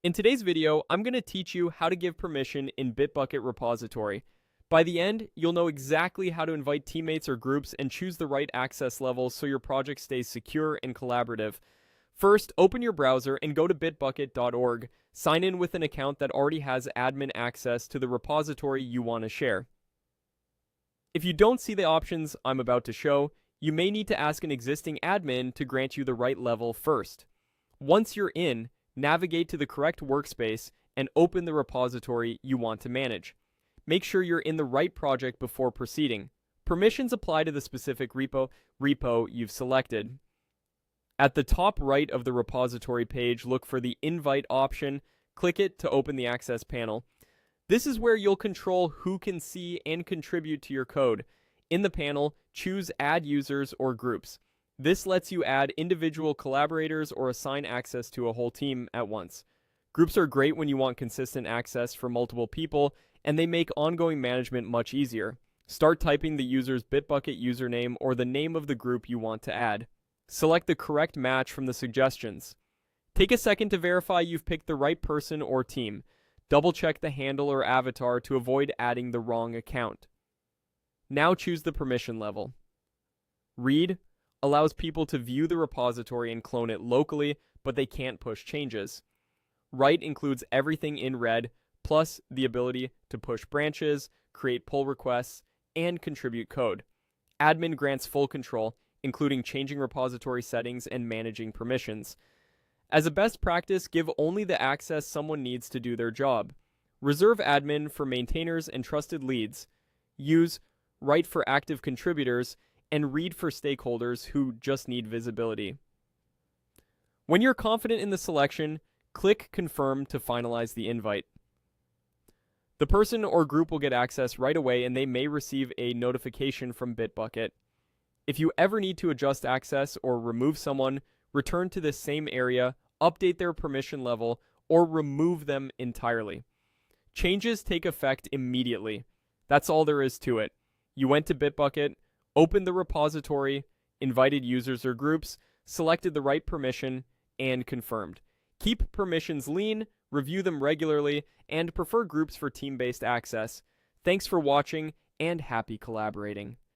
In today's video, I'm going to teach you how to give permission in Bitbucket repository. By the end, you'll know exactly how to invite teammates or groups and choose the right access levels so your project stays secure and collaborative. First, open your browser and go to bitbucket.org. Sign in with an account that already has admin access to the repository you want to share. If you don't see the options I'm about to show, you may need to ask an existing admin to grant you the right level first. Once you're in, navigate to the correct workspace and open the repository you want to manage. Make sure you're in the right project before proceeding. Permissions apply to the specific repo you've selected. At the top right of the repository page, look for the Invite option. Click it to open the Access panel. This is where you'll control who can see and contribute to your code. In the panel, choose Add Users or Groups. This lets you add individual collaborators or assign access to a whole team at once. Groups are great when you want consistent access for multiple people, and they make ongoing management much easier. Start typing the user's Bitbucket username or the name of the group you want to add. Select the correct match from the suggestions. Take a second to verify you've picked the right person or team. Double-check the handle or avatar to avoid adding the wrong account. Now choose the permission level. Read allows people to view the repository and clone it locally, but they can't push changes. Write includes everything in red, plus the ability to push branches, create pull requests, and contribute code. Admin grants full control, including changing repository settings and managing permissions. As a best practice, give only the access someone needs to do their job. Reserve admin for maintainers and trusted leads. Use write for active contributors, and read for stakeholders who just need visibility. When you're confident in the selection, click Confirm to finalize the invite. The person or group will get access right away, and they may receive a notification from Bitbucket. If you ever need to adjust access or remove someone, return to the same area, update their permission level, or remove them entirely. Changes take effect immediately. That's all there is to it. You went to Bitbucket, opened the repository, invited users or groups, selected the right permission, and confirmed. Keep permissions lean, review them regularly, and prefer groups for team-based access. Thanks for watching, and happy collaborating.